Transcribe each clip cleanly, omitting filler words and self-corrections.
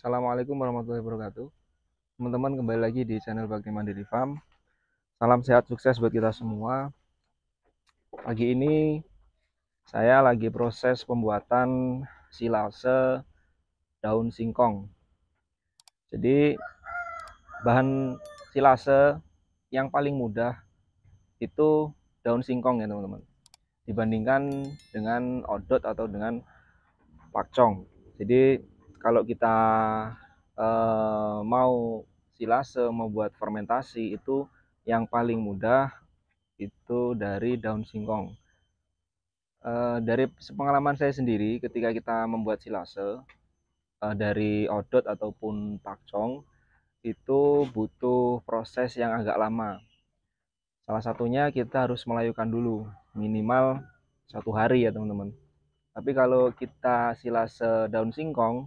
Assalamualaikum warahmatullahi wabarakatuh. Teman-teman kembali lagi di channel Bakti Mandiri Farm. Salam sehat sukses buat kita semua. Pagi ini saya lagi proses pembuatan silase daun singkong. Jadi bahan silase yang paling mudah itu daun singkong ya teman-teman. Dibandingkan dengan odot atau dengan pakcong. Jadi kalau kita mau silase, mau buat fermentasi, itu yang paling mudah itu dari daun singkong. Dari pengalaman saya sendiri ketika kita membuat silase dari odot ataupun pakcong itu butuh proses yang agak lama. Salah satunya kita harus melayukan dulu minimal 1 hari ya teman-teman. Tapi kalau kita silase daun singkong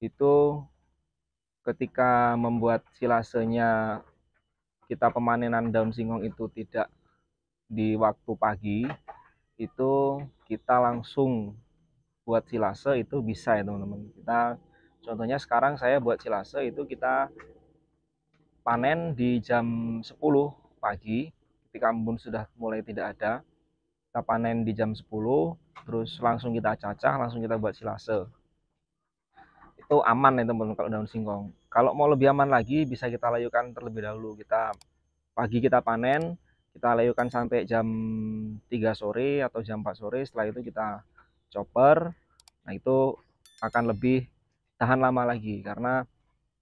itu ketika membuat silasenya, kita pemanenan daun singkong itu tidak di waktu pagi, itu kita langsung buat silase itu bisa ya teman-teman. Kita contohnya sekarang saya buat silase itu kita panen di jam 10 pagi ketika embun sudah mulai tidak ada. Kita panen di jam 10, terus langsung kita cacah, langsung kita buat silase. Itu aman ya teman-teman kalau daun singkong. Kalau mau lebih aman lagi bisa kita layukan terlebih dahulu. Pagi kita panen, kita layukan sampai jam 3 sore atau jam 4 sore. Setelah itu kita chopper. Nah, itu akan lebih tahan lama lagi karena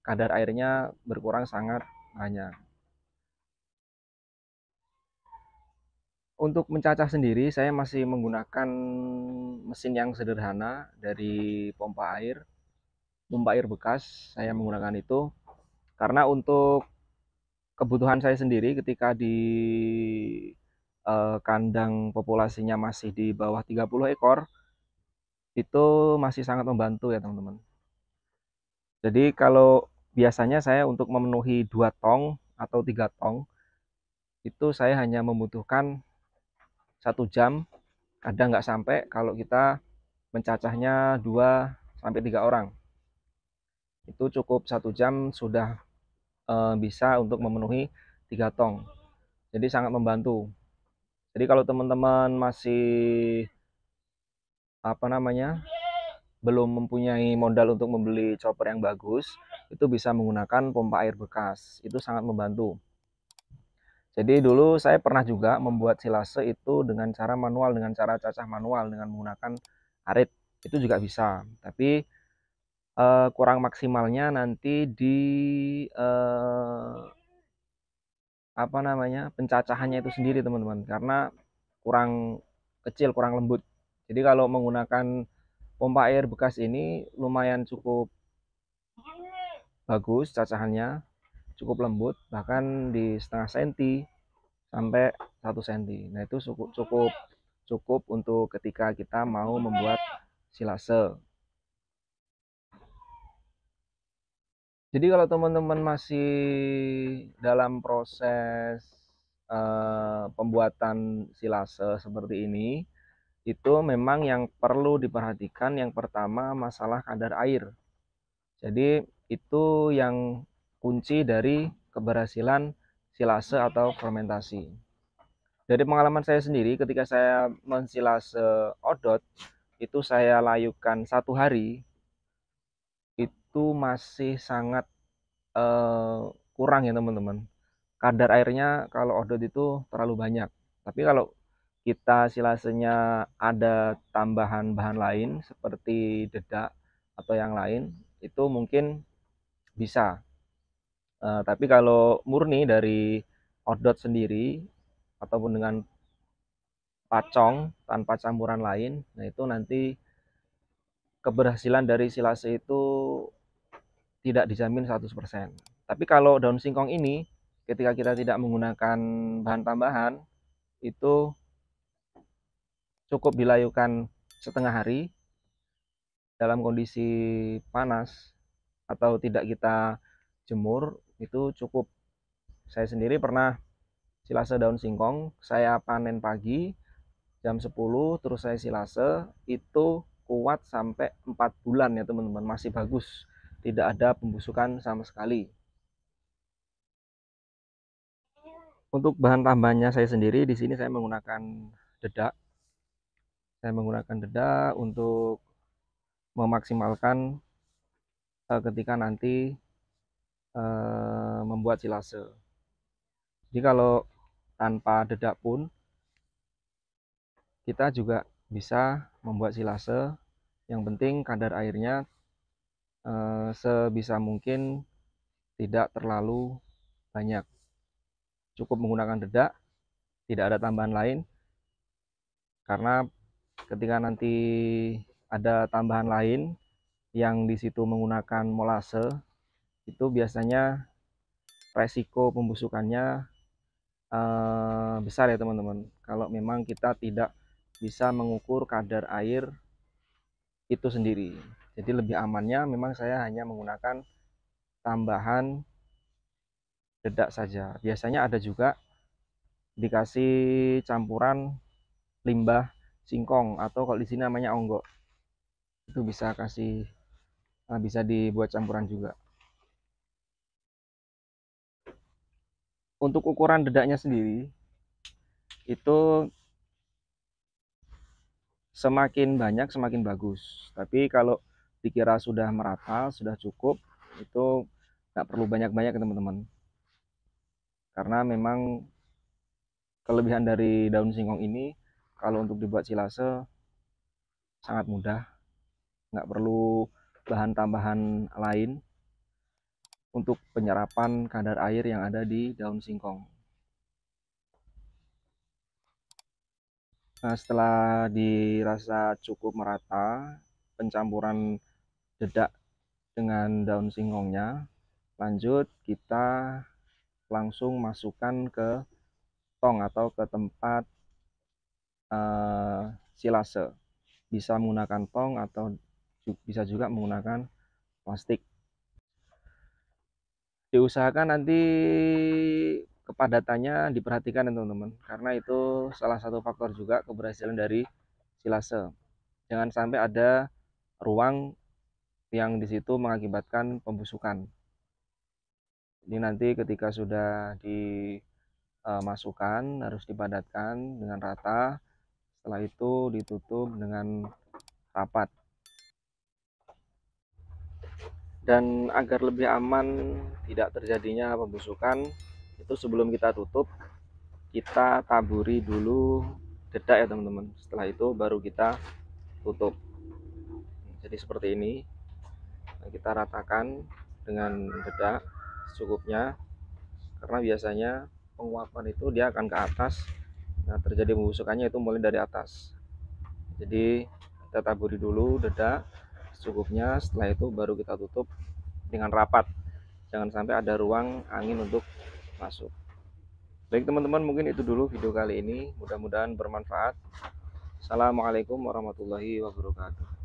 kadar airnya berkurang sangat banyak. Untuk mencacah sendiri saya masih menggunakan mesin yang sederhana dari pompa air bekas. Saya menggunakan itu karena untuk kebutuhan saya sendiri ketika di kandang populasinya masih di bawah 30 ekor, itu masih sangat membantu ya teman-teman. Jadi kalau biasanya saya untuk memenuhi 2 tong atau 3 tong, itu saya hanya membutuhkan 1 jam, kadang nggak sampai kalau kita mencacahnya 2 sampai 3 orang. Itu cukup 1 jam sudah bisa untuk memenuhi 3 tong. Jadi sangat membantu. Jadi kalau teman-teman masih belum mempunyai modal untuk membeli chopper yang bagus, itu bisa menggunakan pompa air bekas. Itu sangat membantu. Jadi dulu saya pernah juga membuat silase itu dengan cara manual, dengan cara cacah manual dengan menggunakan arit. Itu juga bisa. Tapi kurang maksimalnya nanti di pencacahannya itu sendiri teman-teman, karena kurang kecil, kurang lembut. Jadi kalau menggunakan pompa air bekas ini lumayan cukup bagus cacahannya, cukup lembut, bahkan di setengah senti sampai 1 senti. Nah itu cukup cukup cukup untuk ketika kita mau membuat silase. Jadi kalau teman-teman masih dalam proses pembuatan silase seperti ini, itu memang yang perlu diperhatikan yang pertama masalah kadar air. Jadi itu yang kunci dari keberhasilan silase atau fermentasi. Dari pengalaman saya sendiri ketika saya mensilase odot, itu saya layukan 1 hari, itu masih sangat kurang ya teman-teman. Kadar airnya kalau odot itu terlalu banyak. Tapi kalau kita silasenya ada tambahan bahan lain seperti dedak atau yang lain, itu mungkin bisa. Tapi kalau murni dari odot sendiri ataupun dengan pacong tanpa campuran lain, nah itu nanti keberhasilan dari silase itu tidak dijamin 100%. Tapi kalau daun singkong ini ketika kita tidak menggunakan bahan tambahan, itu cukup dilayukan setengah hari dalam kondisi panas atau tidak kita jemur, itu cukup. Saya sendiri pernah silase daun singkong, saya panen pagi jam 10, terus saya silase, itu kuat sampai 4 bulan ya teman-teman, masih bagus. tidak ada pembusukan sama sekali. Untuk bahan tambahannya saya sendiri di sini saya menggunakan dedak. Saya menggunakan dedak untuk memaksimalkan ketika nanti membuat silase. Jadi kalau tanpa dedak pun kita juga bisa membuat silase. Yang penting kadar airnya sebisa mungkin tidak terlalu banyak. Cukup menggunakan dedak, tidak ada tambahan lain. Karena ketika nanti ada tambahan lain yang di situ menggunakan molase, itu biasanya resiko pembusukannya besar ya teman-teman. Kalau memang kita tidak bisa mengukur kadar air itu sendiri. Jadi lebih amannya memang saya hanya menggunakan tambahan dedak saja. Biasanya ada juga dikasih campuran limbah singkong atau kalau di sini namanya onggok. Itu bisa dibuat campuran juga. Untuk ukuran dedaknya sendiri itu semakin banyak semakin bagus. Tapi kalau dikira sudah merata, sudah cukup, itu nggak perlu banyak-banyak teman-teman. Karena memang kelebihan dari daun singkong ini kalau untuk dibuat silase sangat mudah, nggak perlu bahan tambahan lain untuk penyerapan kadar air yang ada di daun singkong. Nah, setelah dirasa cukup merata pencampuran dedak dengan daun singkongnya, lanjut kita langsung masukkan ke tong atau ke tempat silase. Bisa menggunakan tong atau bisa juga menggunakan plastik. Diusahakan nanti kepadatannya diperhatikan ya teman-teman, karena itu salah satu faktor juga keberhasilan dari silase. Jangan sampai ada ruang yang di situ mengakibatkan pembusukan. Jadi nanti ketika sudah dimasukkan harus dipadatkan dengan rata. Setelah itu ditutup dengan rapat. Dan agar lebih aman tidak terjadinya pembusukan, itu sebelum kita tutup kita taburi dulu dedak ya teman-teman. Setelah itu baru kita tutup. Jadi seperti ini. Kita ratakan dengan dedak secukupnya, karena biasanya penguapan itu dia akan ke atas. Nah, terjadi pembusukannya itu mulai dari atas. Jadi kita taburi dulu dedak secukupnya, setelah itu baru kita tutup dengan rapat. Jangan sampai ada ruang angin untuk masuk. Baik teman-teman, mungkin itu dulu video kali ini. Mudah-mudahan bermanfaat. Assalamualaikum warahmatullahi wabarakatuh.